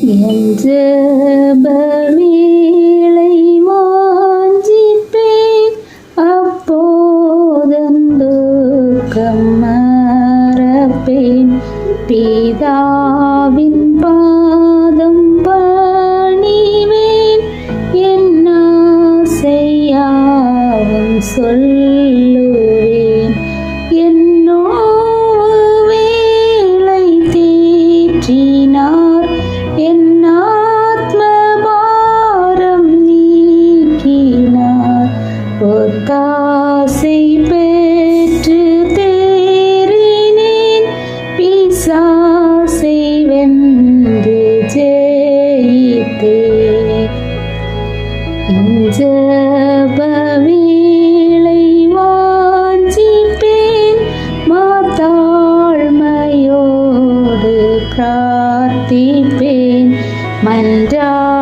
என் ஜெப வேளை வாஞ்சிப்பேன், அப்போதன் துக்கம் மறப்பேன். பிதாவின் பாதம் பணிவேன், என் ஆசையாவும் சொல்லுவேன். என்னோ வேளை தேற்றினார், என் ஆத்ம பாரம் நீக்கினார். ஒத்தாசை பெற்று தேறினேன், பிசாசை வென்று ஜெயித்தேன். என் ஜெப வேளை வாஞ்சிப்பேன், மாத்தாழ்மையோடு பிரார்த்திப்பேன். மன்றாடுவேன்